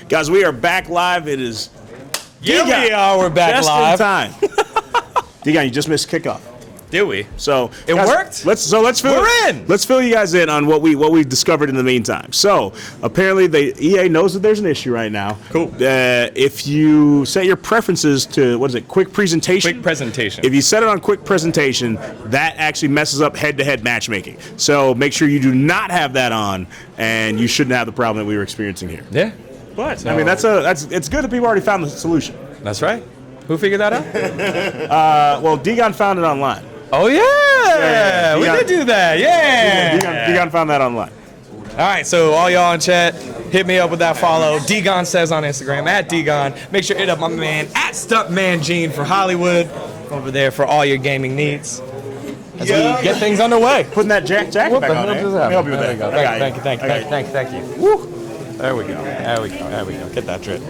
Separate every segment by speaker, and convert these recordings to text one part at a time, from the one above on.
Speaker 1: Guys, we are back live. It is
Speaker 2: Yeah, we are. We're back
Speaker 1: just
Speaker 2: live.
Speaker 1: in time. Digon, you just missed kickoff.
Speaker 2: Did we?
Speaker 1: So
Speaker 2: it
Speaker 1: guys,
Speaker 2: worked.
Speaker 1: Let's fill you guys in on what we discovered in the meantime. So apparently the EA knows that there's an issue right now.
Speaker 2: Cool.
Speaker 1: If you set your preferences to quick presentation.
Speaker 2: Quick presentation.
Speaker 1: If you set it on quick presentation, that actually messes up head-to-head matchmaking. So make sure you do not have that on, and you shouldn't have the problem that we were experiencing here.
Speaker 2: Yeah.
Speaker 1: But I mean, it's good that people already found the solution.
Speaker 2: That's right. Who figured that out?
Speaker 1: Well, Digon found it online.
Speaker 2: Oh yeah, we did do that. Yeah.
Speaker 1: Digon found that online.
Speaker 2: All right, so all y'all in chat, hit me up with that follow. Digon says on Instagram @Digon. Make sure to hit up my man @StuntmanGene for Hollywood over there for all your gaming needs. As we get things underway.
Speaker 1: Putting that jacket back on. Let me help you with that.
Speaker 2: Thank you. Woo. There we go. Get that drip.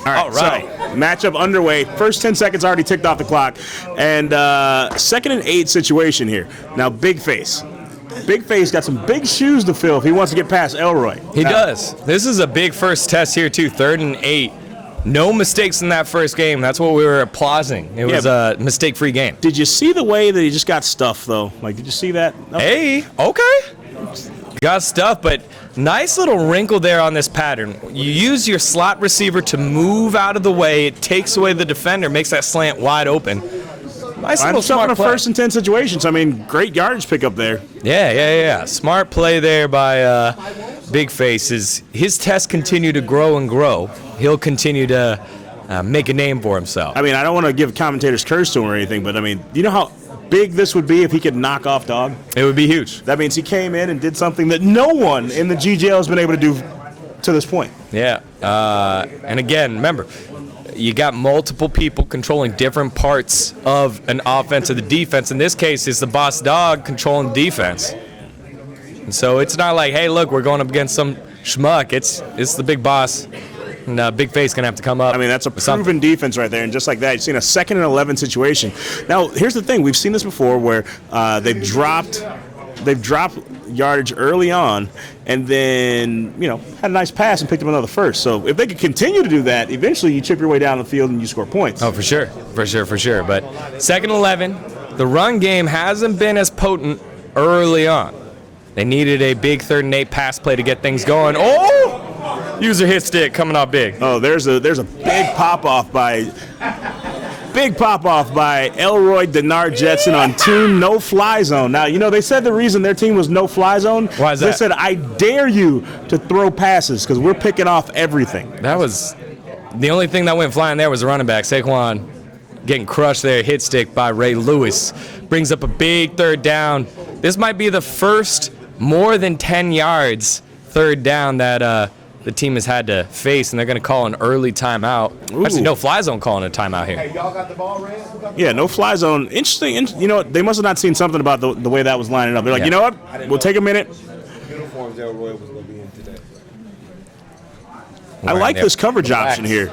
Speaker 1: All right. So, matchup underway. First 10 seconds already ticked off the clock. And second and 8 situation here. Now, Big Face. Big Face got some big shoes to fill if he wants to get past Elroy.
Speaker 2: He does. This is a big first test here, too. 3rd and 8. No mistakes in that first game. That's what we were applauding. It was a mistake-free game.
Speaker 1: Did you see the way that he just got stuffed, though? Like, did you see that? No.
Speaker 2: Hey, okay. Got stuff, but nice little wrinkle there on this pattern. You use your slot receiver to move out of the way. It takes away the defender, makes that slant wide open. Nice little smart
Speaker 1: in a
Speaker 2: play.
Speaker 1: 1st and 10 situations. I mean, great yardage pickup there.
Speaker 2: Yeah. Smart play there by Big Face. His tests continue to grow and grow. He'll continue to make a name for himself.
Speaker 1: I mean, I don't want to give commentators curse to him or anything, but I mean, do you know how big this would be if he could knock off Dog?
Speaker 2: It would be huge.
Speaker 1: That means he came in and did something that no one in the GGL has been able to do to this point.
Speaker 2: Yeah. And again, remember, you got multiple people controlling different parts of an offense or the defense. In this case, it's the boss Dog controlling defense. And so it's not like, hey, look, we're going up against some schmuck. It's the big boss. And Big Face going to have to come up.
Speaker 1: I mean, that's a proven defense right there. And just like that, you've seen a 2nd and 11 situation. Now, here's the thing. We've seen this before where they've dropped yardage early on and then, had a nice pass and picked up another first. So if they could continue to do that, eventually you chip your way down the field and you score points.
Speaker 2: Oh, for sure. But 2nd and 11, the run game hasn't been as potent early on. They needed a big 3rd and 8 pass play to get things going. Oh! User hit stick coming out big.
Speaker 1: Oh, there's a big pop off by Elroy Denard Jetson on team no fly zone. Now, they said the reason their team was no fly zone.
Speaker 2: Why is that?
Speaker 1: They said, I dare you to throw passes because we're picking off everything.
Speaker 2: That was the only thing that went flying there was the running back. Saquon getting crushed there, hit stick by Ray Lewis. Brings up a big 3rd down. This might be the first more than 10 yards 3rd down that the team has had to face, and they're going to call an early timeout.
Speaker 1: Ooh.
Speaker 2: Actually, no fly zone calling a timeout here.
Speaker 3: Hey, y'all got the ball, Ray?
Speaker 1: Yeah, no fly zone. Interesting. They must have not seen something about the way that was lining up. They're like, you know what? We'll take a minute.
Speaker 3: Uniforms Elroy was going to be in today.
Speaker 1: I like this coverage option here.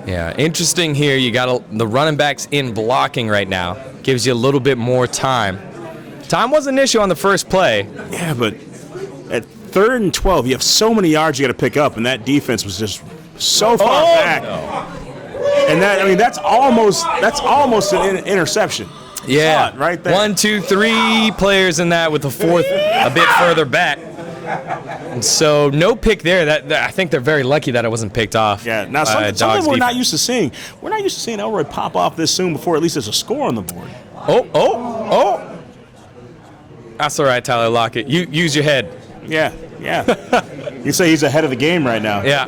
Speaker 2: Yeah, interesting here. You got the running backs in blocking right now. Gives you a little bit more time. Time was an issue on the first play.
Speaker 1: Yeah, but at 3rd and 12, you have so many yards you got to pick up, and that defense was just so far back. No. And that's almost an interception.
Speaker 2: Yeah,
Speaker 1: right there.
Speaker 2: 1, 2, 3 players in that with the 4th a bit further back. And so no pick there. That I think they're very lucky that it wasn't picked off.
Speaker 1: Yeah. Now something we're not used to seeing. We're not used to seeing Elroy pop off this soon before at least there's a score on the board.
Speaker 2: Oh. That's all right, Tyler Lockett. You use your head.
Speaker 1: Yeah. You say he's ahead of the game right now.
Speaker 2: Yeah,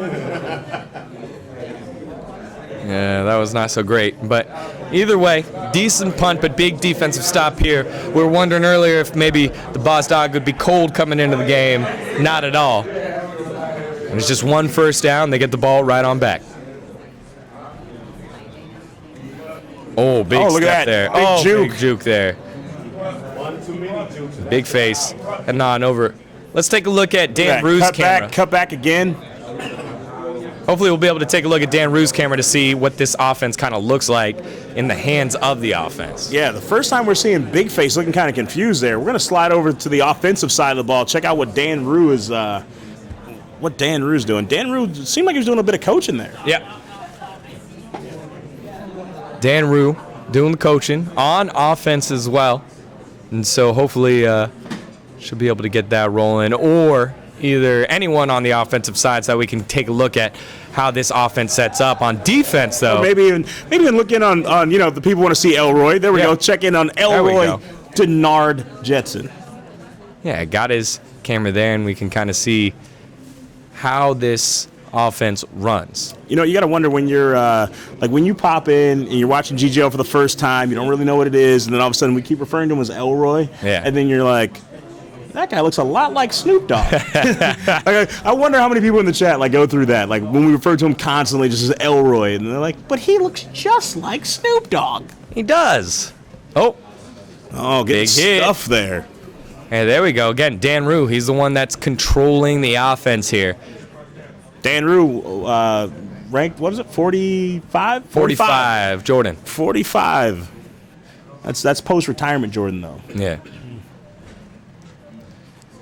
Speaker 2: that was not so great. But either way, decent punt, but big defensive stop here. We were wondering earlier if maybe the boss Dog would be cold coming into the game. Not at all. And it's just 1 first down. They get the ball right on back. Oh, big step there. Big juke there. Big face. And on over. Let's take a look at Dan Rue's camera.
Speaker 1: Cut back again.
Speaker 2: hopefully we'll be able to take a look at Dan Rue's camera to see what this offense kind of looks like in the hands of the offense.
Speaker 1: Yeah, the first time we're seeing Big Face looking kind of confused there. We're going to slide over to the offensive side of the ball. Check out what Dan Rue is doing. Dan Rue seemed like he was doing a bit of coaching there.
Speaker 2: Yep. Dan Rue doing the coaching on offense as well. And so hopefully should be able to get that rolling, or either anyone on the offensive side so that we can take a look at how this offense sets up. On defense, though.
Speaker 1: Or maybe even look in on the people want to see Elroy. There we go. Check in on Elroy Denard Jetson.
Speaker 2: Yeah, got his camera there, and we can kind of see how this offense runs.
Speaker 1: You got to wonder when you're when you pop in and you're watching GGL for the first time, you don't really know what it is, and then all of a sudden we keep referring to him as Elroy, and then you're like, that guy looks a lot like Snoop Dogg. I wonder how many people in the chat go through that, when we refer to him constantly just as Elroy, and they're like, but he looks just like Snoop Dogg.
Speaker 2: He does. Oh,
Speaker 1: getting stuff there.
Speaker 2: Hey, there we go. Again, Dan Rue, he's the one that's controlling the offense here.
Speaker 1: Dan Rue, ranked, what is it, 45?
Speaker 2: 45, Jordan.
Speaker 1: 45. That's post-retirement Jordan, though.
Speaker 2: Yeah.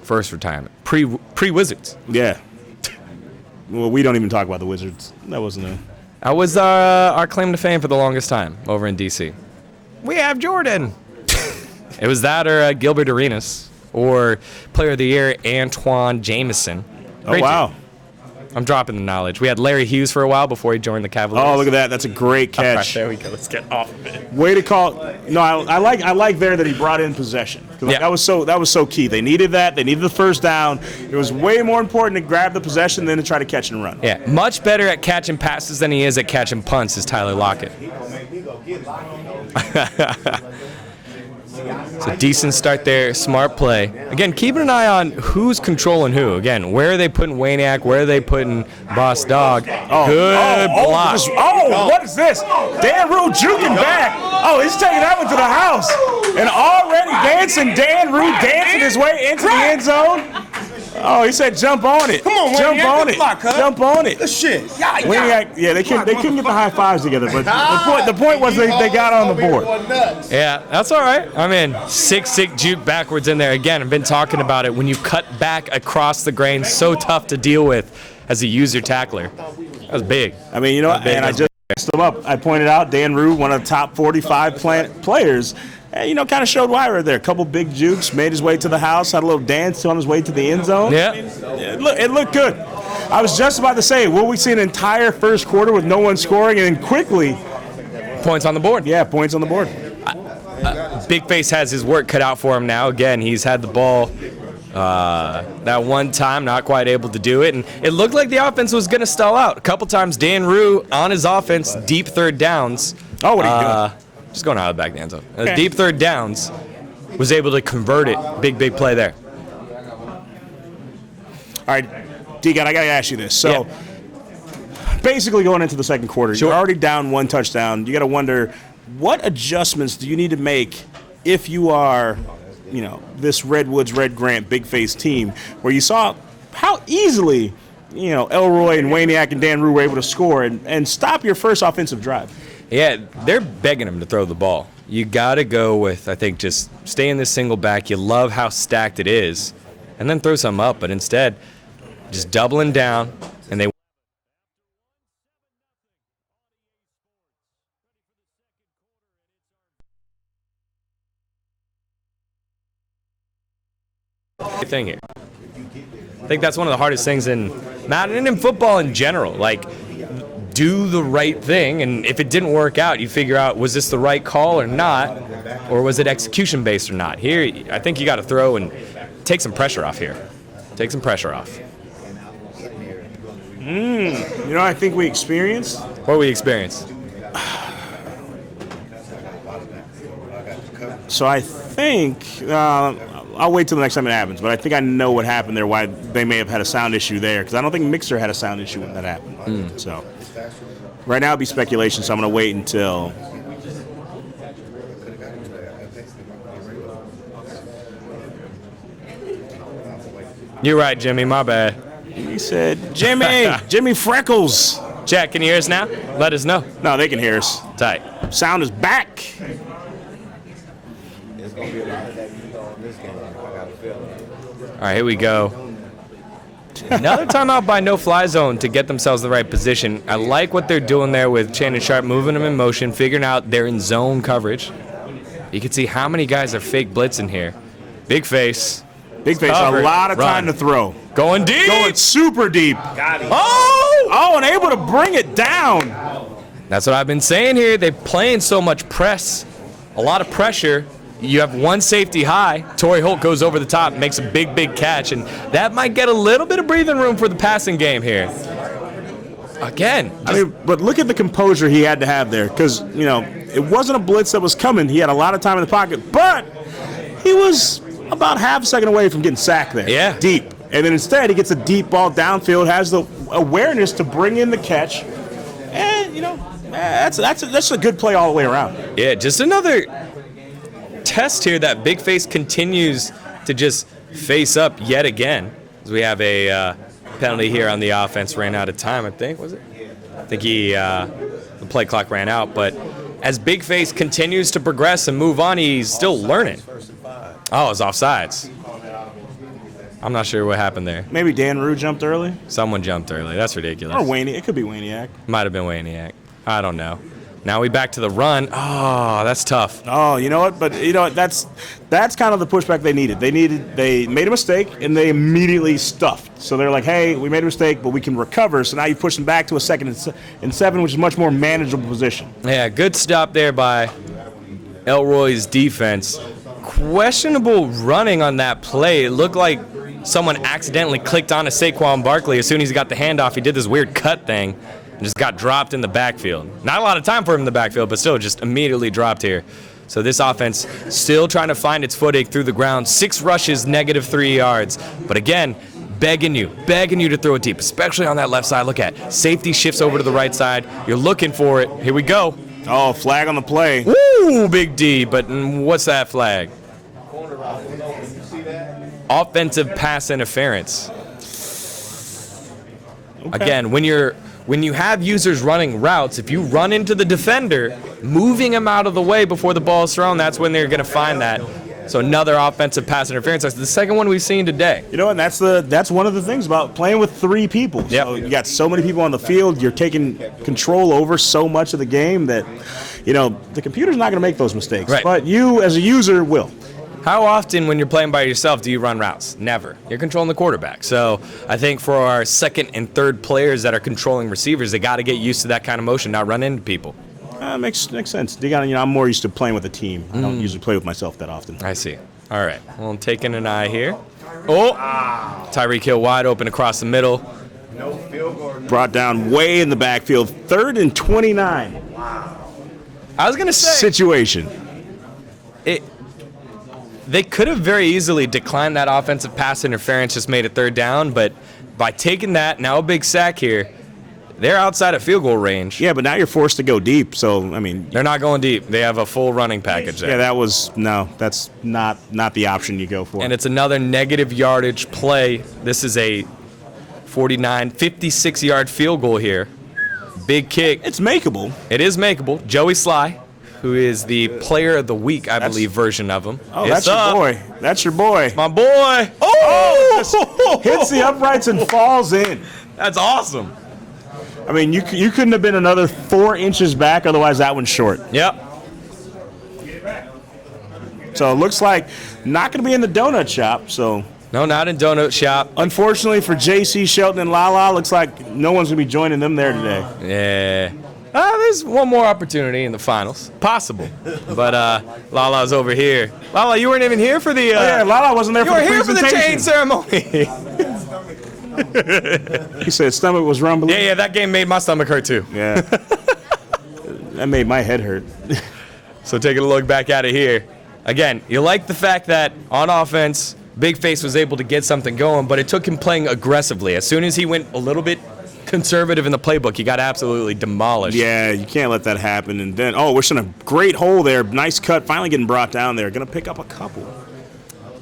Speaker 2: First retirement. Pre-Wizards.
Speaker 1: Yeah. Well, we don't even talk about the Wizards. That wasn't a...
Speaker 2: That was our claim to fame for the longest time over in D.C. We have Jordan. It was that or Gilbert Arenas, or Player of the Year Antoine Jameson.
Speaker 1: Oh, wow.
Speaker 2: Dude. I'm dropping the knowledge. We had Larry Hughes for a while before he joined the Cavaliers.
Speaker 1: Oh, look at that. That's a great catch.
Speaker 2: Right, there we go. Let's get off of it.
Speaker 1: Way to call. No, I like there that he brought in possession.
Speaker 2: Yeah.
Speaker 1: That was so key. They needed that. They needed the first down. It was way more important to grab the possession than to try to catch and run.
Speaker 2: Yeah, much better at catching passes than he is at catching punts is Tyler Lockett. It's a decent start there, smart play. Again, keeping an eye on who's controlling who. Again, where are they putting Waniak? Where are they putting Boss Dog? Good block.
Speaker 1: What is this? Dan Rue juking back. Oh, he's taking that one to the house. And already dancing, Dan Rue dancing his way into the end zone. Oh, he said jump on it.
Speaker 3: Come on,
Speaker 1: jump
Speaker 3: Waniak,
Speaker 1: on it. Jump on it.
Speaker 3: Good shit.
Speaker 1: Waniak, they couldn't get the high fives together, but the point was they got on the board.
Speaker 2: Yeah, that's all right. I mean, sick juke backwards in there. Again, I've been talking about it. When you cut back across the grain, so tough to deal with as a user tackler. That was big.
Speaker 1: I mean, and I just messed him up. I pointed out Dan Rue, one of the top 45 players. And, kind of showed why right there. A couple big jukes, made his way to the house, had a little dance on his way to the end zone.
Speaker 2: Yeah.
Speaker 1: It looked good. I was just about to say, will we see an entire first quarter with no one scoring and then quickly
Speaker 2: points on the board?
Speaker 1: Yeah, points on the board.
Speaker 2: Big Face has his work cut out for him now. Again, he's had the ball that one time, not quite able to do it. And it looked like the offense was going to stall out. A couple times, Dan Rue on his offense, deep third downs.
Speaker 1: Oh, what are you doing?
Speaker 2: Just going out of the back of the end zone. Deep third downs, was able to convert it. Big play there.
Speaker 1: All right, D-God, I got to ask you this. So, basically going into the second quarter, you're already down one touchdown. You got to wonder, what adjustments do you need to make if you are, this Redwoods, Red Grant, Big Face team, where you saw how easily, Elroy and Waniak and Dan Rue were able to score and stop your first offensive drive?
Speaker 2: Yeah, they're begging him to throw the ball. You got to go with, I think, just stay in this single back. You love how stacked it is, and then throw some up. But instead, just doubling down, and they thing here. I think that's one of the hardest things in Madden and in football in general. Do the right thing, and if it didn't work out, you figure out, was this the right call or not, or was it execution based or not? Here, I think you got to throw and take some pressure off here. Take some pressure off.
Speaker 1: I think we experienced?
Speaker 2: What we experienced?
Speaker 1: So I think, I'll wait till the next time it happens, but I think I know what happened there, why they may have had a sound issue there, because I don't think Mixer had a sound issue when that happened. So right now it'd be speculation, so I'm going to wait until.
Speaker 2: You're right, Jimmy, my bad.
Speaker 1: He said, Jimmy Freckles.
Speaker 2: Jack, can you hear us now? Let us know.
Speaker 1: No, they can hear us.
Speaker 2: Tight.
Speaker 1: Sound is back.
Speaker 3: It's gonna be a lot of that in this game. I got a feeling.
Speaker 2: All right, here we go. Another timeout by No Fly Zone to get themselves the right position. I like what they're doing there with Shannon Sharp moving them in motion, figuring out they're in zone coverage. You can see how many guys are fake blitzing here. Big face.
Speaker 1: Big face,
Speaker 2: Covered.
Speaker 1: a lot of time
Speaker 2: Run.
Speaker 1: to throw.
Speaker 2: Going deep.
Speaker 1: Going super deep.
Speaker 3: Got him.
Speaker 1: Oh, and able to bring it down.
Speaker 2: That's what I've been saying here. They're playing so much press, a lot of pressure. You have one safety high. Torrey Holt goes over the top, makes a big, big catch, and that might get a little bit of breathing room for the passing game here. Again,
Speaker 1: I mean, but look at the composure he had to have there, because, you know, it wasn't a blitz that was coming. He had a lot of time in the pocket, but he was about half a second away from getting sacked there.
Speaker 2: Yeah.
Speaker 1: Deep. And then instead, he gets a deep ball downfield, has the awareness to bring in the catch, and, you know, that's a good play all the way around.
Speaker 2: yeah, just another test here that Big Face continues to just face up yet again. As we have a penalty here on the offense, ran out of time, I think, was it? I think the play clock ran out, but as Big Face continues to progress and move on, he's still learning. Oh, it's offsides. I'm not sure what happened there.
Speaker 1: Maybe Dan Rue jumped early,
Speaker 2: Someone jumped early. That's ridiculous.
Speaker 1: or Wayne. It could be Waniak.
Speaker 2: Might have been Waniak. I don't know. Now we back to the run. Oh, that's tough.
Speaker 1: Oh, you know what? But you know what? That's kind of the pushback they needed. They made a mistake and they immediately stuffed. So they're like, hey, we made a mistake, but we can recover. So now you push them back to a 2nd and 7, which is a much more manageable position.
Speaker 2: Yeah, good stop there by Elroy's defense. Questionable running on that play. It looked like someone accidentally clicked on to Saquon Barkley. As soon as he got the handoff, he did this weird cut thing and just got dropped in the backfield. Not a lot of time for him in the backfield, but still just immediately dropped here. So this offense still trying to find its footing through the ground. 6 rushes, -3 yards. But again, begging you to throw it deep, especially on that left side. Look at safety shifts over to the right side. You're looking for it. Here we go.
Speaker 1: Oh, flag on the play.
Speaker 2: Woo, Big D. But what's that flag? Offensive pass interference.
Speaker 1: Okay.
Speaker 2: Again, when you have users running routes, if you run into the defender, moving them out of the way before the ball is thrown, that's when they're going to find that. So another offensive pass interference. That's the second one we've seen today.
Speaker 1: You know, and that's one of the things about playing with 3 people.
Speaker 2: Yep.
Speaker 1: So you got so many people on the field. You're taking control over so much of the game that, you know, the computer's not going to make those mistakes.
Speaker 2: Right.
Speaker 1: But you, as a user, will.
Speaker 2: How often when you're playing by yourself do you run routes? Never. You're controlling the quarterback. So I think for our second and third players that are controlling receivers, they got to get used to that kind of motion, not run into people.
Speaker 1: Makes sense. You know, I'm more used to playing with a team. I don't usually play with myself that often.
Speaker 2: I see. All right. Well, I'm taking an eye here. Oh! Tyreek Hill wide open across the middle.
Speaker 3: No field goal.
Speaker 1: Brought down way in the backfield. 3rd and 29
Speaker 2: I was going to say,
Speaker 1: situation.
Speaker 2: they could have very easily declined that offensive pass interference, just made it 3rd down, but by taking that, now a big sack here, they're outside of field goal range.
Speaker 1: Yeah, but now you're forced to go deep. So, I mean,
Speaker 2: They're not going deep. They have a full running package there.
Speaker 1: yeah, that's not the option you go for.
Speaker 2: And it's another negative yardage play. This is a 56-yard field goal here. Big kick.
Speaker 1: It's makeable.
Speaker 2: It is makeable. Joey Sly, who is the player of the week, I believe, version of him.
Speaker 1: Oh,
Speaker 2: It's
Speaker 1: that's your
Speaker 2: up.
Speaker 1: boy. That's your boy.
Speaker 2: My boy. Oh!
Speaker 1: Just hits the uprights and falls in.
Speaker 2: That's awesome.
Speaker 1: I mean, you couldn't have been another 4 inches back, otherwise that one's short.
Speaker 2: Yep.
Speaker 1: So it looks like not going to be in the donut shop. So
Speaker 2: No, not in Donut Shop.
Speaker 1: unfortunately for JC Shelton and Lala, looks like no one's going to be joining them there today.
Speaker 2: Yeah. There's one more opportunity in the finals. Possible. But Lala's over here. Lala, you weren't even here for the...
Speaker 1: Yeah, Lala wasn't there
Speaker 2: you
Speaker 1: for
Speaker 2: were
Speaker 1: the
Speaker 2: here for the
Speaker 1: presentation.
Speaker 2: chain ceremony.
Speaker 1: He said his stomach was rumbling.
Speaker 2: yeah, that game made my stomach hurt too.
Speaker 1: Yeah. That made my head hurt.
Speaker 2: So taking a look back at it here. Again, you like the fact that on offense, Big Face was able to get something going, but it took him playing aggressively. As soon as he went a little bit conservative in the playbook, he got absolutely demolished.
Speaker 1: Yeah, you can't let that happen. And then, we're in a great hole there. Nice cut, finally getting brought down there. Going to pick up a couple.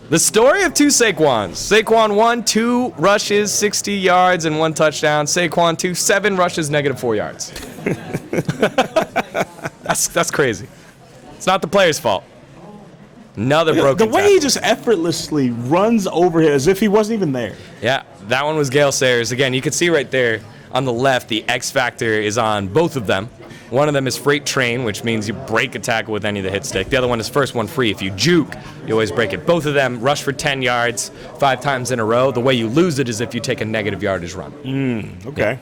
Speaker 2: The story of two Saquons. Saquon 1, 2 rushes, 60 yards, and 1 touchdown. Saquon 2, 7 rushes, -4 yards. That's crazy. It's not the player's fault. Another broken
Speaker 1: The way
Speaker 2: tackle.
Speaker 1: he just effortlessly runs over here as if he wasn't even there.
Speaker 2: Yeah, that one was Gale Sayers. Again, you can see right there on the left, the X factor is on both of them. One of them is freight train, which means you break a tackle with any of the hit stick. The other one is first one free. If you juke, you always break it. Both of them rush for 10 yards 5 times in a row. The way you lose it is if you take a negative yardage run.
Speaker 1: Okay.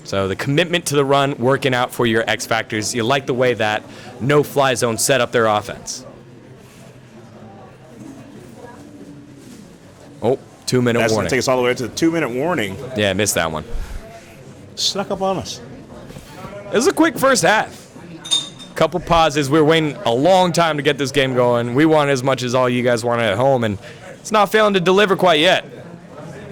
Speaker 2: So the commitment to the run working out for your X factors. You like the way that no-fly zone set up their offense. Oh, 2-minute
Speaker 1: That's going
Speaker 2: warning.
Speaker 1: to take us all the way to the 2-minute warning.
Speaker 2: Yeah, missed that one.
Speaker 1: Snuck up on us.
Speaker 2: It was a quick first half. Couple pauses. We were waiting a long time to get this game going. We wanted as much as all you guys wanted at home, and it's not failing to deliver quite yet.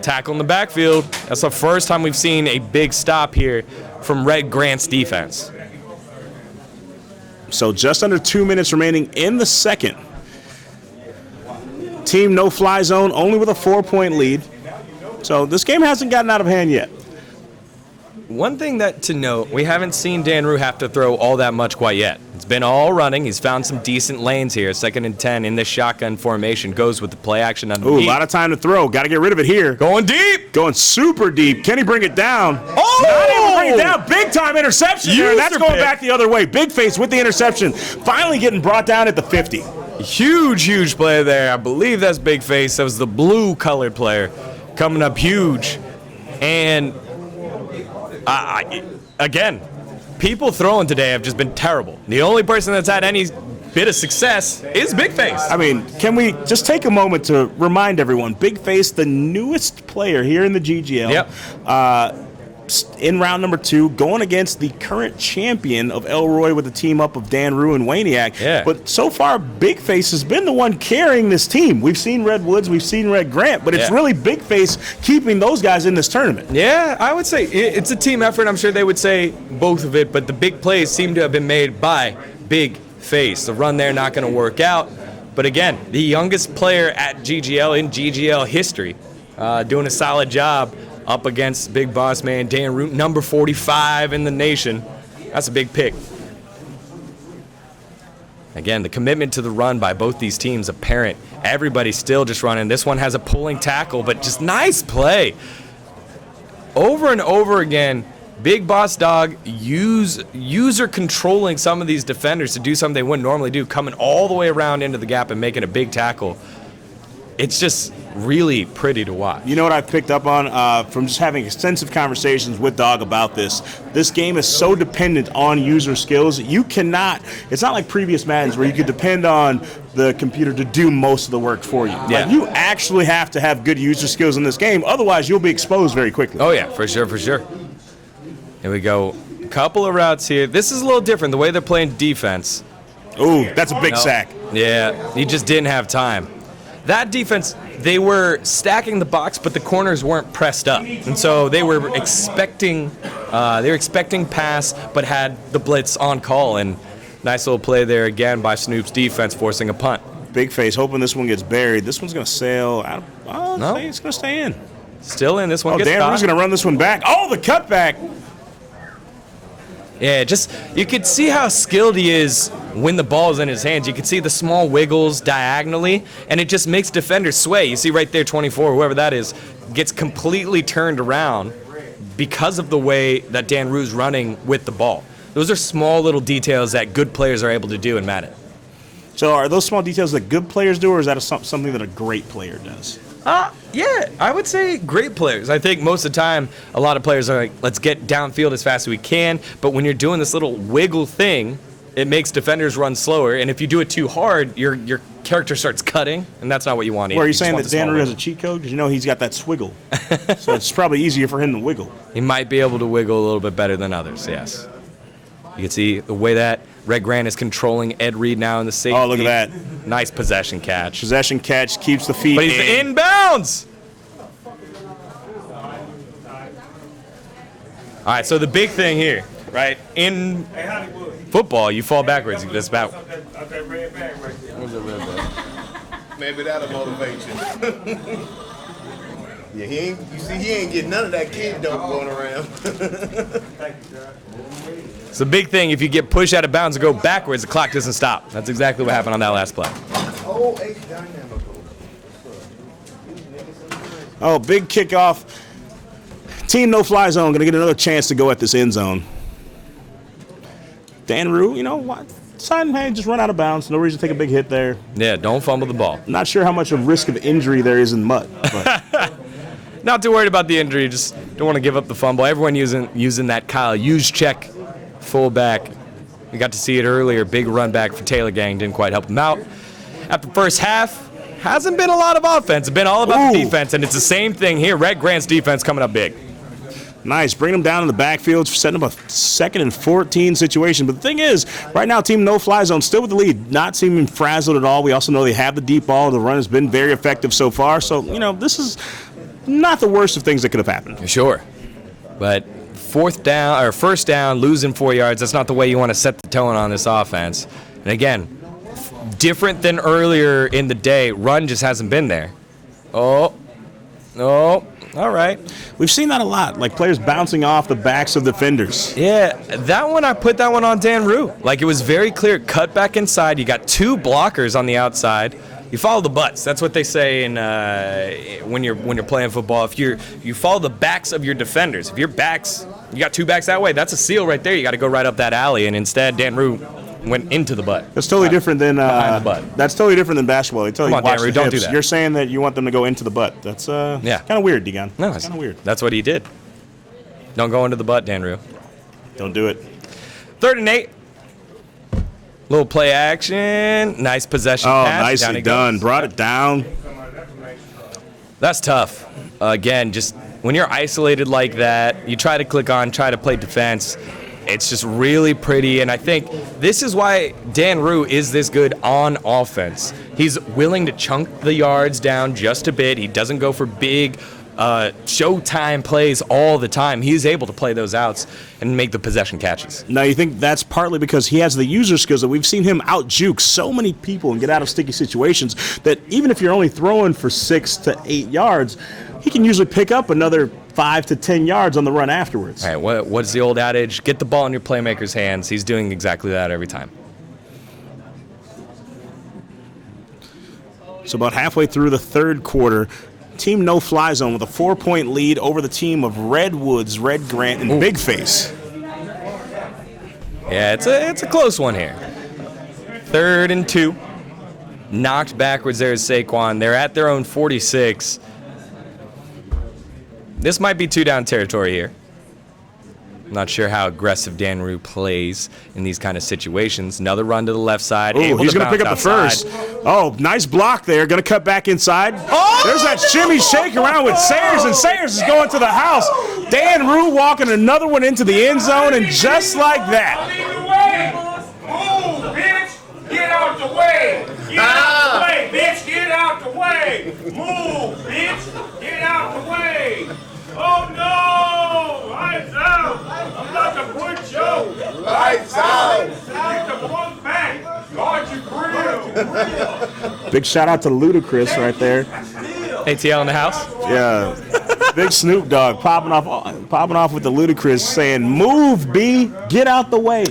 Speaker 2: Tackle in the backfield. That's the first time we've seen a big stop here from Red Grant's defense.
Speaker 1: So just under 2 minutes remaining in the second. Team no-fly zone, only with a 4-point lead. So this game hasn't gotten out of hand yet.
Speaker 2: One thing that to note, we haven't seen Dan Rue have to throw all that much quite yet. It's been all running. He's found some decent lanes here. 2nd and 10 in this shotgun formation. Goes with the play action underneath.
Speaker 1: Ooh, a lot of time to throw. Got to get rid of it here.
Speaker 2: Going deep.
Speaker 1: Going super deep. Can he bring it down?
Speaker 2: Oh!
Speaker 1: Not able to bring it down. Big time interception there. And that's
Speaker 2: User
Speaker 1: going
Speaker 2: pick.
Speaker 1: back the other way. Big face with the interception. Finally getting brought down at the 50.
Speaker 2: Huge play there. I believe that's Big Face. That was the blue-colored player coming up huge. And again, people throwing today have just been terrible. The only person that's had any bit of success is Big Face.
Speaker 1: I mean, can we just take a moment to remind everyone, Big Face, the newest player here in the GGL.
Speaker 2: Yep.
Speaker 1: In round number 2, going against the current champion of Elroy with a team up of Dan Rue and Waniak.
Speaker 2: Yeah.
Speaker 1: But so far, Big Face has been the one carrying this team. We've seen Redwoods, we've seen Red Grant, but it's
Speaker 2: Yeah.
Speaker 1: really Big Face keeping those guys in this tournament.
Speaker 2: Yeah, I would say it's a team effort. I'm sure they would say both of it, but the big plays seem to have been made by Big Face. The run there not going to work out. But again, the youngest player at GGL in GGL history, doing a solid job up against big boss man Dan Root, number 45 in the nation. That's a big pick. Again, the commitment to the run by both these teams apparent. Everybody's still just running. This one has a pulling tackle, but just nice play. Over and over again, Big Boss Dog user controlling some of these defenders to do something they wouldn't normally do, coming all the way around into the gap and making a big tackle. It's just really pretty to watch.
Speaker 1: You know what I've picked up on from just having extensive conversations with Dog about this? This game is so dependent on user skills. You cannot, it's not like previous Maddens where you could depend on the computer to do most of the work for you.
Speaker 2: Yeah.
Speaker 1: Like, you actually have to have good user skills in this game, otherwise you'll be exposed very quickly.
Speaker 2: Oh, yeah, for sure. Here we go. A couple of routes here. This is a little different, the way they're playing defense.
Speaker 1: Ooh, that's a big sack.
Speaker 2: Yeah, he just didn't have time. That defense, they were stacking the box, but the corners weren't pressed up, and so they were expecting pass, but had the blitz on call. And nice little play there again by Snoop's defense, forcing a punt.
Speaker 1: Big Face hoping this one gets buried. This one's going to sail out. Oh,
Speaker 2: No.
Speaker 1: it's going to stay in.
Speaker 2: Still in. This one
Speaker 1: Oh,
Speaker 2: gets
Speaker 1: Dan Rue's
Speaker 2: stopped.
Speaker 1: going to run this one back. Oh, the cutback.
Speaker 2: Yeah, just you could see how skilled he is when the ball's in his hands. You could see the small wiggles diagonally, and it just makes defenders sway. You see right there, 24, whoever that is, gets completely turned around because of the way that Dan Rue's running with the ball. Those are small little details that good players are able to do in Madden.
Speaker 1: So are those small details that good players do, or is that something that a great player does?
Speaker 2: Yeah, I would say great players. I think most of the time, a lot of players are like, let's get downfield as fast as we can. But when you're doing this little wiggle thing, it makes defenders run slower. And if you do it too hard, your character starts cutting, and that's not what you want.
Speaker 1: Or are you
Speaker 2: just
Speaker 1: saying
Speaker 2: want
Speaker 1: that
Speaker 2: the
Speaker 1: Dan
Speaker 2: small
Speaker 1: Rue has a
Speaker 2: wiggle.
Speaker 1: cheat code? Because you know he's got that swiggle. So it's probably easier for him to wiggle.
Speaker 2: He might be able to wiggle a little bit better than others, yes. You can see the way that Red Grant is controlling Ed Reed now in the safety.
Speaker 1: Oh, look at that.
Speaker 2: Nice possession catch.
Speaker 1: Possession catch keeps the feet
Speaker 2: But he's
Speaker 1: in.
Speaker 2: inbounds! All right, so the big thing here, right? In football, you fall backwards. That's about.
Speaker 3: Maybe that'll motivate you. Yeah, he ain't getting none of that kid dope going around.
Speaker 2: It's a big thing. If you get pushed out of bounds and go backwards, the clock doesn't stop. That's exactly what happened on that last play.
Speaker 1: Oh, big kickoff. Team no-fly zone going to get another chance to go at this end zone. Dan Rue, you know what? Deciding, hey, just run out of bounds. No reason to take a big hit there.
Speaker 2: Yeah, don't fumble the ball.
Speaker 1: Not sure how much of risk of injury there is in mud. But.
Speaker 2: Not too worried about the injury. Just don't want to give up the fumble. Everyone using that Kyle Juszczyk fullback. We got to see it earlier. Big run back for Taylor Gang. Didn't quite help him out. After the first half, hasn't been a lot of offense. It's been all about the defense, and it's the same thing here. Red Grant's defense coming up big.
Speaker 1: Nice. Bring them down in the backfield, setting up a 2nd and 14 situation. But the thing is, right now, team no-fly zone still with the lead, not seeming frazzled at all. We also know they have the deep ball. The run has been very effective so far. So, you know, this is not the worst of things that could have happened.
Speaker 2: Sure. But first down, losing 4 yards, that's not the way you want to set the tone on this offense. And again, different than earlier in the day, run just hasn't been there. Oh, all right.
Speaker 1: We've seen that a lot, like players bouncing off the backs of defenders.
Speaker 2: Yeah, that one, I put that one on Dan Rue. Like, it was very clear, cut back inside. You got 2 blockers on the outside. You follow the butts. That's what they say in when you're playing football. If you follow the backs of your defenders. If your backs, you got 2 backs that way, that's a seal right there. You got to go right up that alley, and instead Dan Rue went into the butt.
Speaker 1: That's totally different than
Speaker 2: behind the butt.
Speaker 1: That's totally different than basketball. They tell you
Speaker 2: Come on,
Speaker 1: watch
Speaker 2: Dan Rue,
Speaker 1: the
Speaker 2: don't
Speaker 1: hips.
Speaker 2: do that.
Speaker 1: You're saying that you want them to go into the butt. That's
Speaker 2: yeah,
Speaker 1: kind of weird, Degon.
Speaker 2: No, it's
Speaker 1: kind of weird.
Speaker 2: That's what he did. Don't go into the butt, Dan Rue.
Speaker 1: Don't do it.
Speaker 2: 3rd and 8. Little play action. Nice possession pass.
Speaker 1: Nicely done. Brought it down.
Speaker 2: That's tough. Again, just when you're isolated like that, you try to try to play defense. It's just really pretty, and I think this is why Dan Rue is this good on offense. He's willing to chunk the yards down just a bit. He doesn't go for big showtime plays all the time. He's able to play those outs and make the possession catches.
Speaker 1: Now, you think that's partly because he has the user skills that we've seen him out-juke so many people and get out of sticky situations that even if you're only throwing for 6 to 8 yards, he can usually pick up another 5 to 10 yards on the run afterwards.
Speaker 2: All right, what's the old adage? Get the ball in your playmaker's hands. He's doing exactly that every time.
Speaker 1: So about halfway through the 3rd quarter, team no-fly zone with a 4-point lead over the team of Redwoods, Red Grant, and Big Face.
Speaker 2: Yeah, it's a close one here. 3rd and 2. Knocked backwards there is Saquon. They're at their own 46. This might be 2-down territory here. I'm not sure how aggressive Dan Rue plays in these kind of situations. Another run to the left side.
Speaker 1: Oh, he's going to pick up
Speaker 2: outside.
Speaker 1: the first. Oh, nice block there. Going to cut back inside.
Speaker 2: Oh!
Speaker 1: There's that shimmy shake around with Sayers, and Sayers is going to the house. Dan Rue walking another one into the end zone, and just like that.
Speaker 4: Move, bitch! Get out the way! Get out the way, bitch! Get out the way! Move, bitch! Get out the way! Oh no! Lights out! I'm about to put you!
Speaker 3: Lights out!
Speaker 4: Get the fuck back! Guard your grill!
Speaker 1: Big shout out to Ludacris right there.
Speaker 2: ATL in the house.
Speaker 1: Yeah. Big Snoop Dogg popping off with the Ludacris saying, "Move, B, get out the way."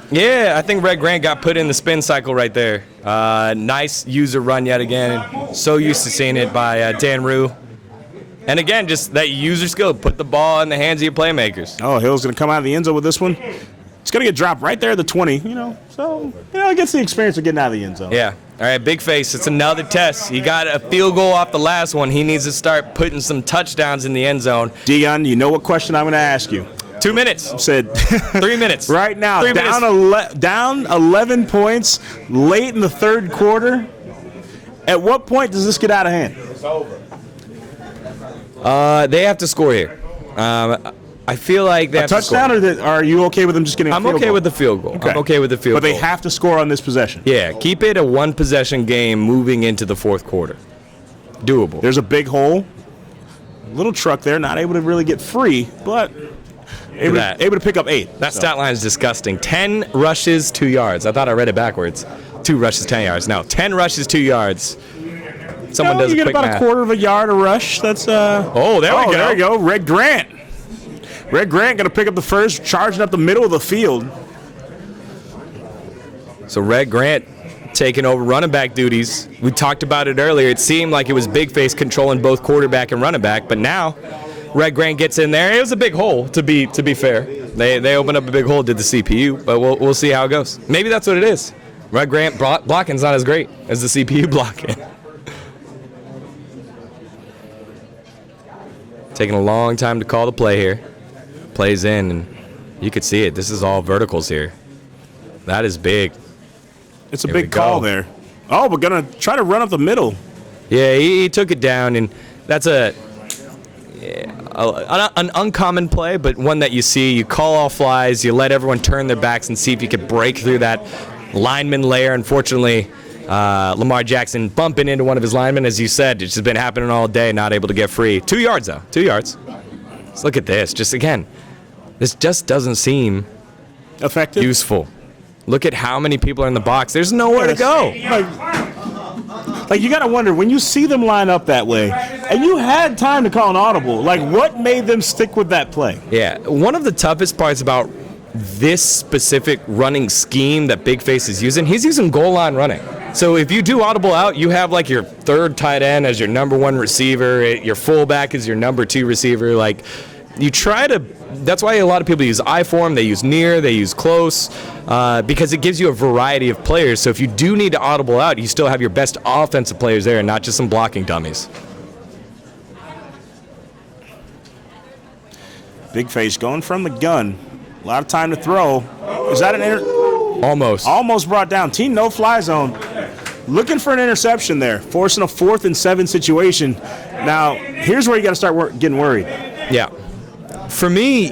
Speaker 2: Yeah, I think Red Grant got put in the spin cycle right there. Nice user run yet again. So used to seeing it by Dan Rue. And again, just that user skill, put the ball in the hands of your playmakers.
Speaker 1: Oh, Hill's going to come out of the end zone with this one. It's going to get dropped right there at the 20, So, it gets the experience of getting out of the end zone.
Speaker 2: Yeah. All right, Big Face, it's another test. He got a field goal off the last one. He needs to start putting some touchdowns in the end zone.
Speaker 1: Dion, you know what question I'm going to ask you?
Speaker 2: 2 minutes.
Speaker 1: I said
Speaker 2: 3 minutes.
Speaker 1: Right now,
Speaker 2: 3 minutes.
Speaker 1: down 11 points late in the 3rd quarter. At what point does this get out of hand?
Speaker 3: It's over.
Speaker 2: They have to score here. I feel like they have to score.
Speaker 1: Touchdown, or are you okay with them just getting a
Speaker 2: I'm
Speaker 1: field
Speaker 2: okay
Speaker 1: goal?
Speaker 2: with the field goal.
Speaker 1: Okay.
Speaker 2: I'm okay with the field
Speaker 1: But
Speaker 2: goal.
Speaker 1: they have to score on this possession.
Speaker 2: Yeah, keep it a one-possession game moving into the 4th quarter. Doable.
Speaker 1: There's a big hole. Little truck there, not able to really get free, but able to pick up 8.
Speaker 2: That stat line is disgusting. 10 rushes, 2 yards. I thought I read it backwards. 2 rushes, 10 yards. No, 10 rushes, 2 yards. someone does
Speaker 1: you
Speaker 2: a
Speaker 1: get
Speaker 2: quick
Speaker 1: about
Speaker 2: math.
Speaker 1: a quarter of a yard of rush. That's
Speaker 2: Oh, there we go.
Speaker 1: There we go. Red Grant. Red Grant going to pick up the first, charging up the middle of the field.
Speaker 2: So Red Grant taking over running back duties. We talked about it earlier. It seemed like it was Big Face controlling both quarterback and running back, but now Red Grant gets in there. It was a big hole, to be fair. They opened up a big hole, did the CPU, but we'll see how it goes. Maybe that's what it is. Red Grant blocking's not as great as the CPU blocking. Taking a long time to call the play here. Plays in, and you could see it. This is all verticals here. That is big.
Speaker 1: It's a big call there. Oh, we're going to try to run up the middle.
Speaker 2: Yeah, he took it down, and that's an uncommon play, but one that you see. You call all flies, you let everyone turn their backs and see if you could break through that lineman layer. Unfortunately, Lamar Jackson bumping into one of his linemen, as you said. It's just been happening all day, not able to get free. 2 yards, though. 2 yards. Let's look at this. Just again, this just doesn't seem
Speaker 1: effective,
Speaker 2: useful. Look at how many people are in the box. There's nowhere to go.
Speaker 1: Like you got to wonder, when you see them line up that way, and you had time to call an audible, like what made them stick with that play?
Speaker 2: Yeah, one of the toughest parts about this specific running scheme that Big Face is using, he's using goal line running. So if you do audible out, you have like your third tight end as your number one receiver, your fullback is your number two receiver. Like you try to, that's why a lot of people use I form, they use near, they use close, because it gives you a variety of players. So if you do need to audible out, you still have your best offensive players there and not just some blocking dummies.
Speaker 1: Big Face going from the gun. A lot of time to throw. Is that an
Speaker 2: Almost.
Speaker 1: Almost brought down. Team no-fly zone. Looking for an interception there. Forcing a 4th and 7 situation. Now, here's where you got to start getting worried.
Speaker 2: Yeah. For me,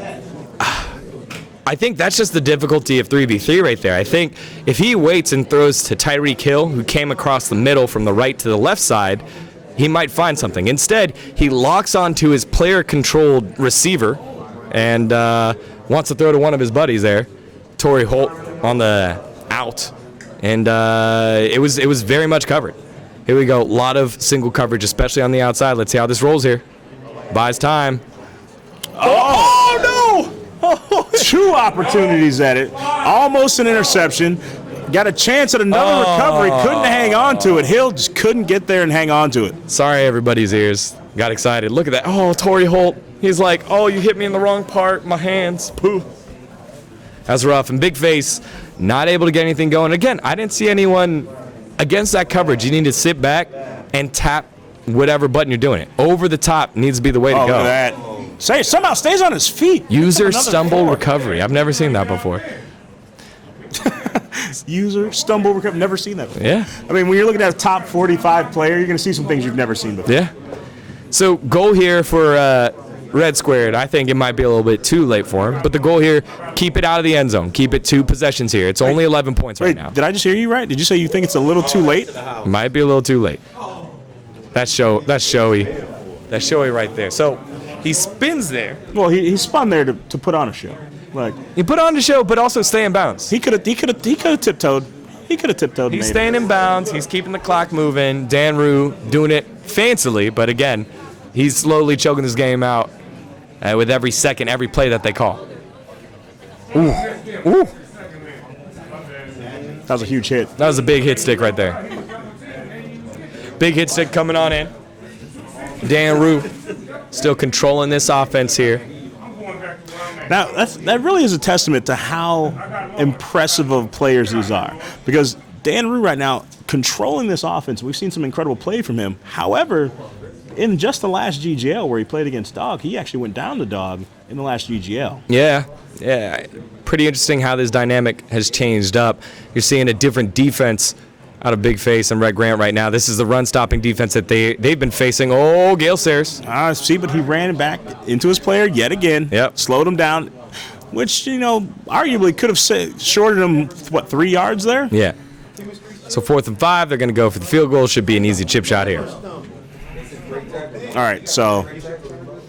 Speaker 2: I think that's just the difficulty of 3v3 right there. I think if he waits and throws to Tyreek Hill, who came across the middle from the right to the left side, he might find something. Instead, he locks onto his player-controlled receiver and wants to throw to one of his buddies there, Torrey Holt on the out, and it was very much covered. Here we go, a lot of single coverage, especially on the outside. Let's see how this rolls here. Buys time.
Speaker 1: Oh no! 2 opportunities at it. Almost an interception. Got a chance at another recovery. Couldn't hang on to it. Hill just couldn't get there and hang on to it.
Speaker 2: Sorry, everybody's ears. Got excited. Look at that. Oh, Torrey Holt. He's like, oh, you hit me in the wrong part. My hands. Pooh. That's rough. And Big Face not able to get anything going. Again, I didn't see anyone against that coverage. You need to sit back and tap whatever button you're doing it. Over the top needs to be the way to go.
Speaker 1: Look at that. Somehow stays on his feet.
Speaker 2: User stumble recovery. I've never seen that before.
Speaker 1: User stumble recovery. Never seen that before.
Speaker 2: Yeah.
Speaker 1: I mean, when you're looking at a top 45 player, you're going to see some things you've never seen before.
Speaker 2: Yeah. So goal here for Red Squared. I think it might be a little bit too late for him. But the goal here, keep it out of the end zone. Keep it 2 possessions here. It's only 11 points right now.
Speaker 1: Did I just hear you right? Did you say you think it's a little too late?
Speaker 2: Might be a little too late. That's showy. That's showy right there. So he spins there.
Speaker 1: Well, he spun there to put on a show. Like
Speaker 2: he put on the show, but also stay in bounds.
Speaker 1: He could have tiptoed. He could have tiptoed.
Speaker 2: He's staying in bounds. He's keeping the clock moving. Dan Rue doing it fancily, but again, he's slowly choking this game out with every second, every play that they call. Ooh.
Speaker 1: That was a huge hit.
Speaker 2: That was a big hit stick right there. Big hit stick coming on in. Dan Rue still controlling this offense here.
Speaker 1: Now, that really is a testament to how impressive of players these are. Because Dan Rue right now, controlling this offense, we've seen some incredible play from him. However, in just the last GGL where he played against Dog, he actually went down to Dog in the last GGL.
Speaker 2: Yeah. Pretty interesting how this dynamic has changed up. You're seeing a different defense out of Big Face and Red Grant right now. This is the run-stopping defense that they've been facing. Oh, Gale Sayers.
Speaker 1: See, but he ran back into his player yet again.
Speaker 2: Yep.
Speaker 1: Slowed him down, which, arguably could have shorted him, 3 yards there?
Speaker 2: Yeah. So 4th and 5, they're going to go for the field goal. Should be an easy chip shot here.
Speaker 1: All right, so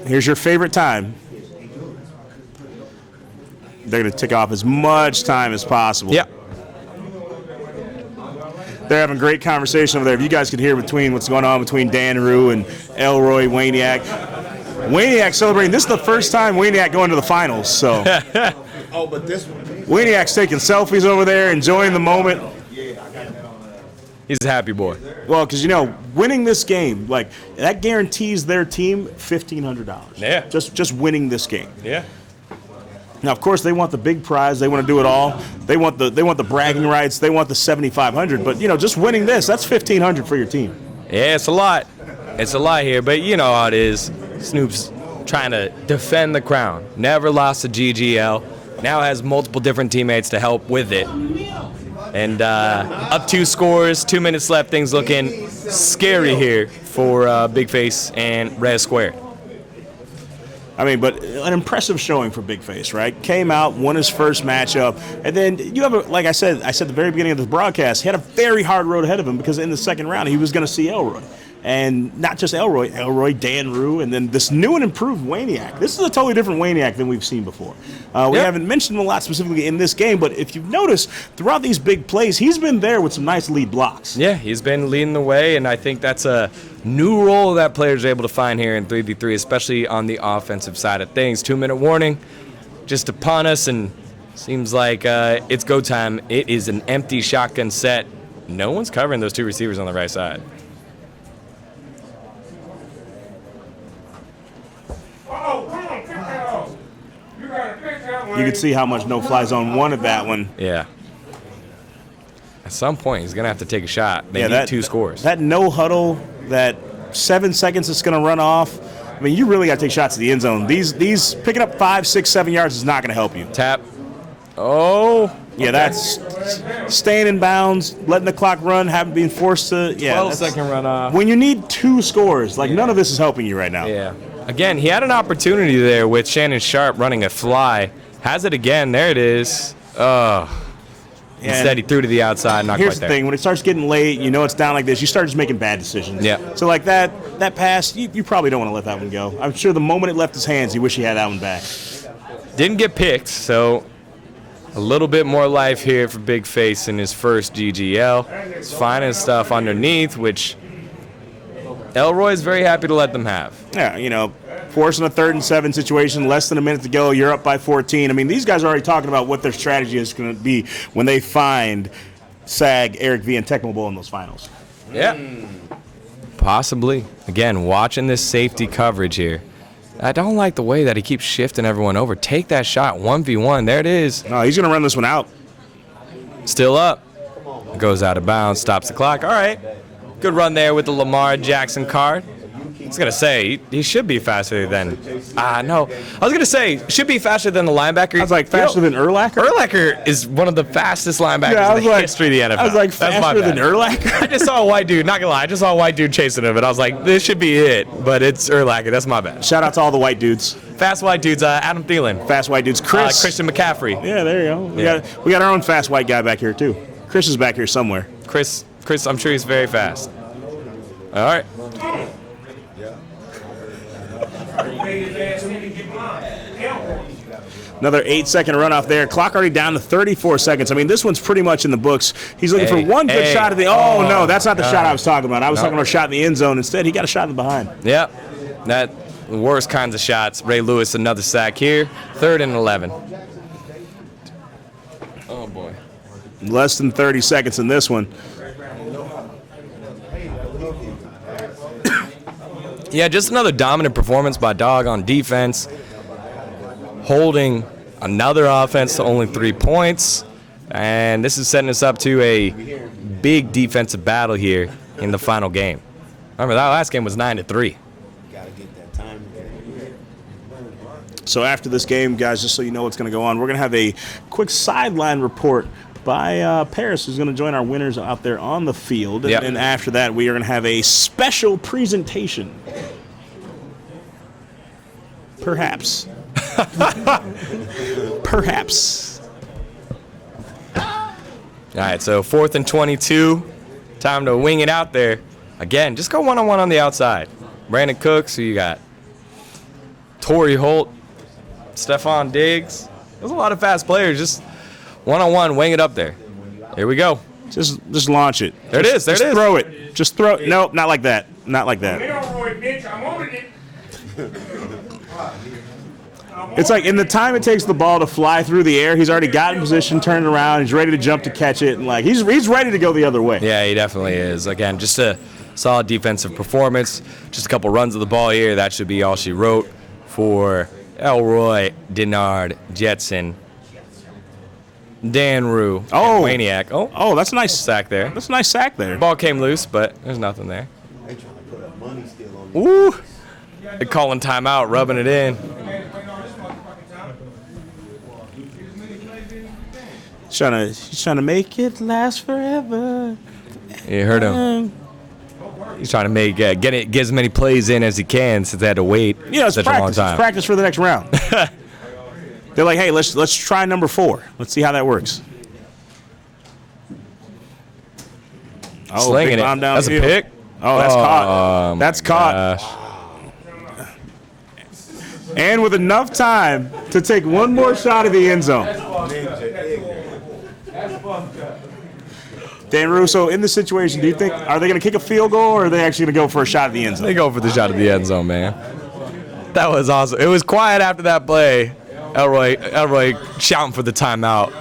Speaker 1: here's your favorite time. They're going to tick off as much time as possible.
Speaker 2: Yeah.
Speaker 1: They're having great conversation over there. If you guys could hear what's going on between Dan Rue and Elroy Waniak. Waniak celebrating. This is the first time Waniak going to the finals. So,
Speaker 3: Oh, but this one.
Speaker 1: Waniak's taking selfies over there, enjoying the moment.
Speaker 2: He's a happy boy.
Speaker 1: Well, because winning this game, like that guarantees their team $1,500.
Speaker 2: Yeah.
Speaker 1: Just winning this game.
Speaker 2: Yeah.
Speaker 1: Now, of course, they want the big prize. They want to do it all. They want the bragging rights. They want the $7,500. But just winning this—that's $1,500 for your team.
Speaker 2: Yeah, it's a lot. It's a lot here, but you know how it is. Snoop's trying to defend the crown. Never lost to GGL. Now has multiple different teammates to help with it. And up 2 scores, 2 minutes left. Things looking scary here for Big Face and Red Square.
Speaker 1: I mean, but an impressive showing for Big Face, right? Came out, won his first matchup, and then like I said at the very beginning of this broadcast, he had a very hard road ahead of him because in the second round he was going to see Elroy. And not just Elroy, Dan Rue, and then this new and improved Waniak. This is a totally different Waniak than we've seen before. We haven't mentioned him a lot specifically in this game, but if you've noticed, throughout these big plays, he's been there with some nice lead blocks.
Speaker 2: Yeah, he's been leading the way, and I think that's a new role that players are able to find here in 3v3, especially on the offensive side of things. 2-minute warning just upon us, and seems like it's go time. It is an empty shotgun set. No one's covering those 2 receivers on the right side.
Speaker 1: You could see how much no-fly zone wanted that one.
Speaker 2: Yeah. At some point, he's going to have to take a shot. They need 2 scores.
Speaker 1: That no huddle, that 7 seconds it's going to run off. I mean, you really got to take shots to the end zone. These picking up 5, 6, 7 yards is not going to help you.
Speaker 2: Tap. Oh.
Speaker 1: Yeah, that's staying in bounds, letting the clock run, haven't been forced to. Yeah,
Speaker 2: 12-second run off.
Speaker 1: When you need 2 scores, none of this is helping you right now.
Speaker 2: Yeah. Again, he had an opportunity there with Shannon Sharp running a fly. Has it again. There it is. Instead, he threw to the outside. Not
Speaker 1: here's
Speaker 2: quite there.
Speaker 1: the thing. When it starts getting late, it's down like this, you start just making bad decisions.
Speaker 2: Yeah.
Speaker 1: So like that pass, you probably don't want to let that one go. I'm sure the moment it left his hands, you wish he had that one back.
Speaker 2: Didn't get picked, so a little bit more life here for Big Face in his first GGL. He's finding stuff underneath, which Elroy is very happy to let them have.
Speaker 1: Yeah, forcing a 3rd and 7 situation, less than a minute to go, you're up by 14. I mean, these guys are already talking about what their strategy is going to be when they find SAG, Eric V, and Tecmo Bowl in those finals.
Speaker 2: Yeah. Possibly. Again, watching this safety coverage here. I don't like the way that he keeps shifting everyone over. Take that shot, 1v1. There it is.
Speaker 1: No, he's going to run this one out.
Speaker 2: Still up. Goes out of bounds, stops the clock. All right. Good run there with the Lamar Jackson card. I was going to say, he should be faster than... no. I was going to say, should be faster than the linebacker.
Speaker 1: I was like, faster than Urlacher?
Speaker 2: Urlacher is one of the fastest linebackers in the history of the NFL.
Speaker 1: I was like, faster than Urlacher?
Speaker 2: I just saw a white dude, not going to lie, I just saw a white dude chasing him, and I was like, this should be it, but it's Urlacher. That's my bad.
Speaker 1: Shout out to all the white dudes.
Speaker 2: Fast white dudes, Adam Thielen.
Speaker 1: Fast white dudes.
Speaker 2: Christian McCaffrey.
Speaker 1: Yeah, there you go. We got our own fast white guy back here, too. Chris is back here somewhere.
Speaker 2: Chris, I'm sure he's very fast. All right.
Speaker 1: Another 8-second runoff there. Clock already down to 34 seconds. I mean, this one's pretty much in the books. He's looking for one good shot at the... Oh, no, that's not the shot I was talking about. I was talking about a shot in the end zone. Instead, he got a shot in the behind.
Speaker 2: Yep. That the worst kinds of shots. Ray Lewis, another sack here. 3rd and 11. Oh, boy.
Speaker 1: Less than 30 seconds in this one.
Speaker 2: Yeah, just another dominant performance by Dog on defense. Holding another offense to only 3 points. And this is setting us up to a big defensive battle here in the final game. Remember, that last game was 9-3.
Speaker 1: So after this game, guys, just so you know what's going to go on, we're going to have a quick sideline report by Paris, who's going to join our winners out there on the field.
Speaker 2: Yep.
Speaker 1: And after that, we are going to have a special presentation. Perhaps. Perhaps.
Speaker 2: All right, so 4th and 22. Time to wing it out there. Again, just go one-on-one on the outside. Brandon Cooks, who you got? Torrey Holt, Stephon Diggs. There's a lot of fast players. Just one-on-one, wing it up there. Here we go.
Speaker 1: Just launch it.
Speaker 2: There it is. There it is.
Speaker 1: Throw it. Just throw it. Nope, not like that. Not like that.
Speaker 4: Elroy, bitch, I'm on it.
Speaker 1: It's like in the time it takes the ball to fly through the air, he's already got in position, turned around, he's ready to jump to catch it, and like he's ready to go the other way.
Speaker 2: Yeah, he definitely is. Again, just a solid defensive performance. Just a couple runs of the ball here. That should be all she wrote for Elroy, Denard, Jetson, Dan Rue, and Waniak.
Speaker 1: Oh, that's a nice
Speaker 2: sack there.
Speaker 1: That's a nice sack there.
Speaker 2: Ball came loose, but there's nothing there.
Speaker 3: They trying to put up money still on
Speaker 2: Woo! They're calling timeout, rubbing it in.
Speaker 1: He's trying to make it last forever.
Speaker 2: You heard him. He's trying to make get as many plays in as he can since they had to wait such a long time.
Speaker 1: It's practice for the next round. They're like, hey, let's try number 4. Let's see how that works. Oh,
Speaker 2: slinging it. That's a pick.
Speaker 1: Oh, that's caught. That's caught.
Speaker 2: Gosh.
Speaker 1: And with enough time to take one more shot at the end zone. Dan Russo, in this situation, do you think, are they going to kick a field goal or are they actually going to go for a shot at the end zone?
Speaker 2: They go for the shot at the end zone, man. That was awesome. It was quiet after that play. Elroy shouting for the timeout.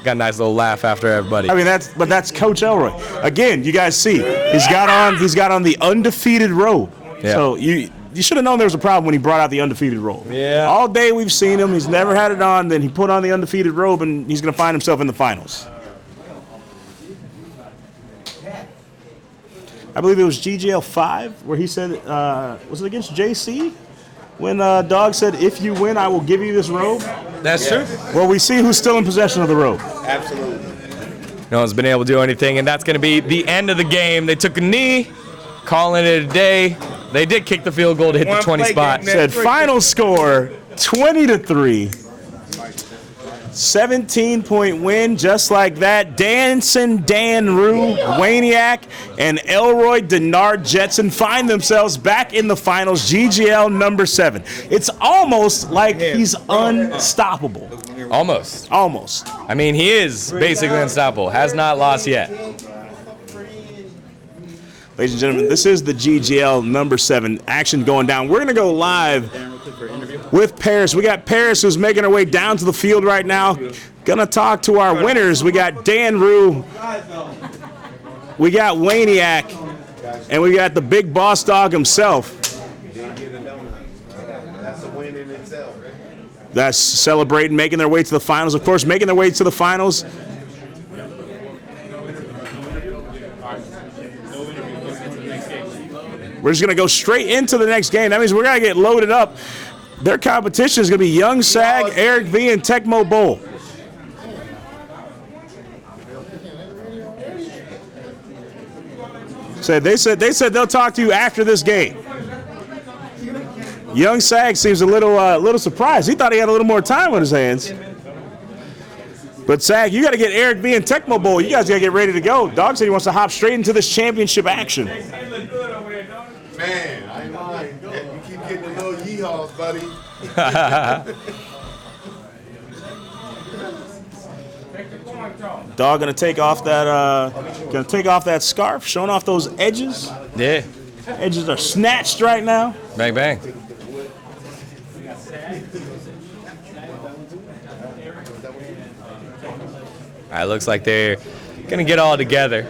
Speaker 2: Got a nice little laugh after everybody.
Speaker 1: I mean, that's Coach Elroy. Again, you guys see, he's got on the undefeated robe.
Speaker 2: Yeah.
Speaker 1: So you should have known there was a problem when he brought out the undefeated robe.
Speaker 2: Yeah.
Speaker 1: All day we've seen him. He's never had it on. Then he put on the undefeated robe, and he's going to find himself in the finals. I believe it was GGL 5 where he said, was it against JC? When Dogg said, if you win, I will give you this robe.
Speaker 2: That's true.
Speaker 1: Well, we see who's still in possession of the robe.
Speaker 3: Absolutely.
Speaker 2: No one's been able to do anything, and that's going to be the end of the game. They took a knee, calling it a day. They did kick the field goal to hit the 20 spot.
Speaker 1: Said final score 20-3. 17-point win, just like that. Dancing Dan Rue, Waniak, and Elroy Denard Jetson find themselves back in the finals, GGL number 7. It's almost like he's unstoppable.
Speaker 2: Almost. I mean, he is basically unstoppable. Has not lost yet.
Speaker 1: Ladies and gentlemen, this is the GGL number 7 action going down. We're going to go live with Paris. We got Paris who's making her way down to the field right now. Gonna talk to our winners. We got Dan Rue, we got Waniak, and we got the big boss dog himself.
Speaker 3: That's a win in itself.
Speaker 1: That's celebrating, making their way to the finals. Of course, making their way to the finals. We're just gonna go straight into the next game. That means we're gonna get loaded up. Their competition is going to be Young Sag, Eric V, and Tecmo Bowl. They said they'll talk to you after this game. Young Sag seems a little surprised. He thought he had a little more time on his hands. But Sag, you got to get Eric V and Tecmo Bowl. You guys got to get ready to go. Dog said he wants to hop straight into this championship action.
Speaker 3: Man, I ain't lying. You keep getting the little yeehaws, buddy.
Speaker 1: Dog gonna take off that scarf, showing off those edges.
Speaker 2: Yeah.
Speaker 1: Edges are snatched right now.
Speaker 2: Bang, bang. All right, looks like they're gonna get all together.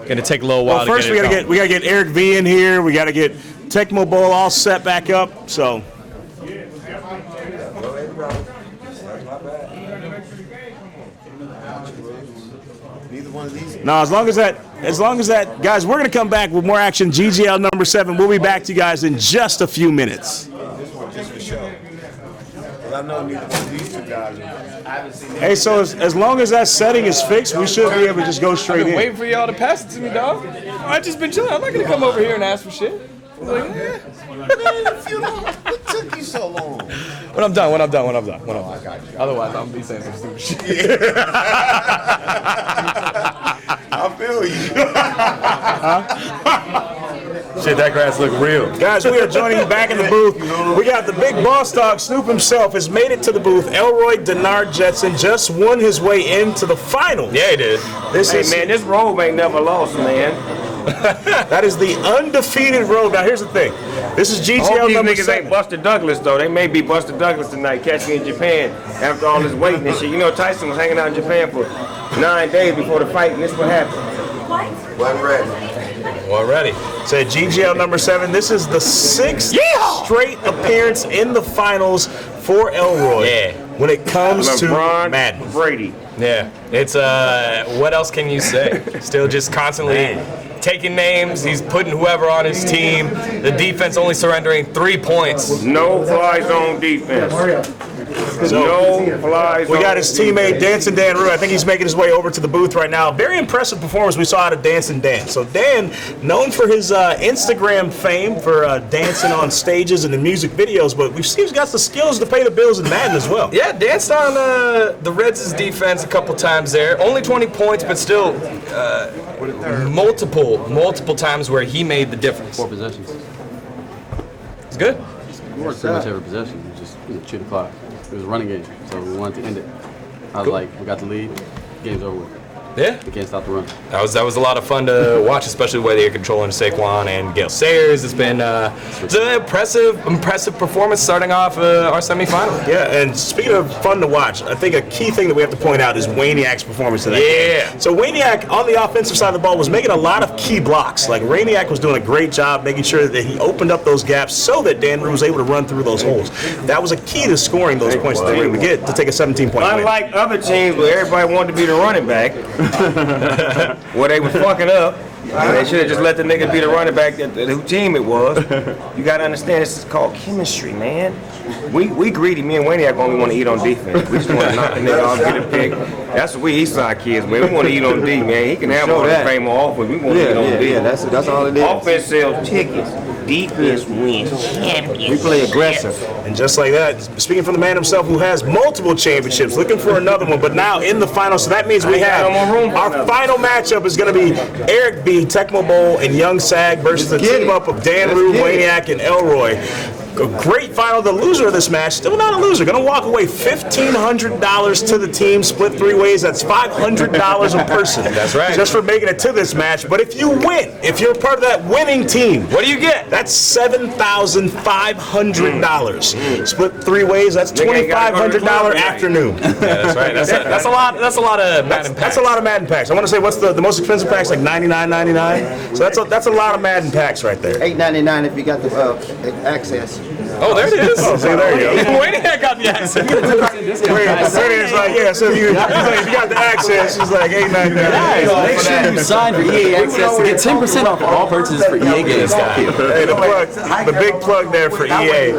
Speaker 2: Gonna take a little while.
Speaker 1: Well, first
Speaker 2: to get
Speaker 1: we gotta get Eric V in here. We gotta get Tecmo Bowl all set back up. So.
Speaker 3: Neither one of these.
Speaker 1: No, as long as that, guys, we're gonna come back with more action. GGL number 7. We'll be back to you guys in just a few minutes.
Speaker 3: This one just for show. Well, I know neither one of these two guys. I haven't seen them.
Speaker 1: Hey, so as long as that setting is fixed, we should be able to just go straight in.
Speaker 2: Waiting for y'all to pass it to me, dog. I just been chilling. I'm not gonna come over here and ask for shit. Like,
Speaker 3: Man, what took you so long?
Speaker 2: When I'm done.
Speaker 3: I got you.
Speaker 2: Otherwise, I'm gonna be saying some stupid shit.
Speaker 3: I feel you.
Speaker 2: Shit, that grass look real.
Speaker 1: Guys, we are joining you back in the booth. We got the big boss dog, Snoop himself, has made it to the booth. Elroy Denard Jetson just won his way into the finals.
Speaker 2: Yeah, he did.
Speaker 4: Man, this robe ain't never lost, man.
Speaker 1: That is the undefeated road. Now, here's the thing. This is
Speaker 4: I hope
Speaker 1: GGL
Speaker 4: these
Speaker 1: number
Speaker 4: niggas
Speaker 1: 7.
Speaker 4: ain't Buster Douglas, though. They may be Buster Douglas tonight, catch me in Japan after all this waiting and shit. You know, Tyson was hanging out in Japan for 9 days before the fight, and this what happened.
Speaker 3: Wasn't ready.
Speaker 2: Already.
Speaker 1: Said GGL number 7. This is the 6th straight appearance in the finals for Elroy.
Speaker 2: Yeah.
Speaker 1: When it comes to
Speaker 4: LeBron
Speaker 1: Madden.
Speaker 4: Brady.
Speaker 2: Yeah. It's what else can you say? Still just constantly taking names. He's putting whoever on his team. The defense only surrendering 3 points.
Speaker 4: No fly zone defense. No fly zone.
Speaker 1: We got his teammate Dancing Dan Rue. I think he's making his way over to the booth right now. Very impressive performance we saw out of Dancing Dan. So Dan, known for his Instagram fame for dancing on stages and in music videos, but we've seen he's got the skills to pay the bills in Madden as well.
Speaker 2: Yeah, danced on the Reds' defense a couple times there. Only 20 points, but still multiple times where he made the difference.
Speaker 5: 4 possessions.
Speaker 2: It's good.
Speaker 5: We worked pretty much every possession. We just chew the clock. It was a running game, so we wanted to end it. I was like, we got the lead. Game's over with.
Speaker 2: Yeah.
Speaker 5: We can't stop the run.
Speaker 2: That was a lot of fun to watch, especially the way they're controlling Saquon and Gale Sayers. It's been it's an impressive performance starting off our semifinal.
Speaker 1: Yeah, and speaking of fun to watch, I think a key thing that we have to point out is Waniak's performance today.
Speaker 2: Yeah.
Speaker 1: So Waniak on the offensive side of the ball was making a lot of key blocks. Like Waniak was doing a great job making sure that he opened up those gaps so that Dan Rue was able to run through those holes. That was a key to scoring those points that they were able to get to take a 17-point win.
Speaker 4: Unlike other teams where everybody wanted to be the running back, where they was fucking up, they should have just let the nigga be the running back, who team it was. You gotta understand, this is called chemistry, man. We greedy, me and Waniak only want to eat on defense. We just want to knock the nigga off, get a pick. That's what we Eastside kids, man. We want to eat on D, man. He can have all the fame on offense. We want to eat on D.
Speaker 3: Yeah, that's all it is.
Speaker 4: Offense sells tickets. Defense wins championships.
Speaker 3: We play aggressive.
Speaker 1: And just like that, speaking from the man himself who has multiple championships, looking for another one, but now in the final, so that means we have our final matchup is going to be Eric B, Tecmo Bowl, and Young Sag versus the team-up of Dan Rue, Waniak, and Elroy. A great final. The loser of this match, still not a loser, going to walk away $1,500 to the team, split 3 ways. That's $500 a person.
Speaker 2: That's right.
Speaker 1: Just for making it to this match. But if you win, if you're part of that winning team,
Speaker 2: What do you get?
Speaker 1: that's $7,500. Split 3 ways. That's $2,500 afternoon.
Speaker 2: Yeah, that's right. That's a lot. That's a lot of Madden packs.
Speaker 1: That's a lot of Madden packs. I want to say what's the most expensive packs, like $99.99. So that's a lot of Madden packs right there.
Speaker 3: $8.99 if you got the access.
Speaker 2: Oh, there it is.
Speaker 1: Oh, see, there you go.
Speaker 2: Waniak got the accent.
Speaker 1: It's like, yeah, so if you got the access, it's like $8.99.
Speaker 5: Make sure you sign for EA Access to get 10% off all purchases for EA games.
Speaker 1: Hey, the big plug there for EA.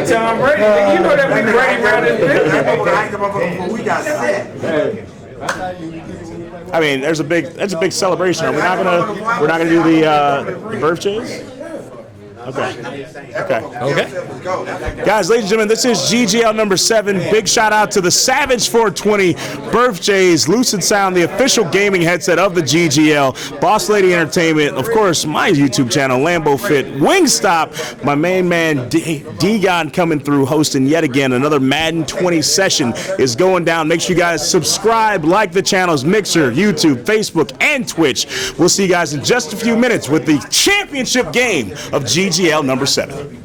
Speaker 4: Tom Brady, you know that we Brady around this bitch.
Speaker 3: We got set.
Speaker 1: I mean, that's a big celebration. We're not gonna do the birthdays. Okay. Guys, ladies and gentlemen, this is GGL number 7. Big shout out to the Savage 420 Birthdays, Lucid Sound, the official gaming headset of the GGL, Boss Lady Entertainment, of course, my YouTube channel, Lambo Fit, Wingstop, my main man, D-Gon coming through, hosting yet again another Madden 20 session is going down. Make sure you guys subscribe, like the channels, Mixer, YouTube, Facebook, and Twitch. We'll see you guys in just a few minutes with the championship game of GGL number 7.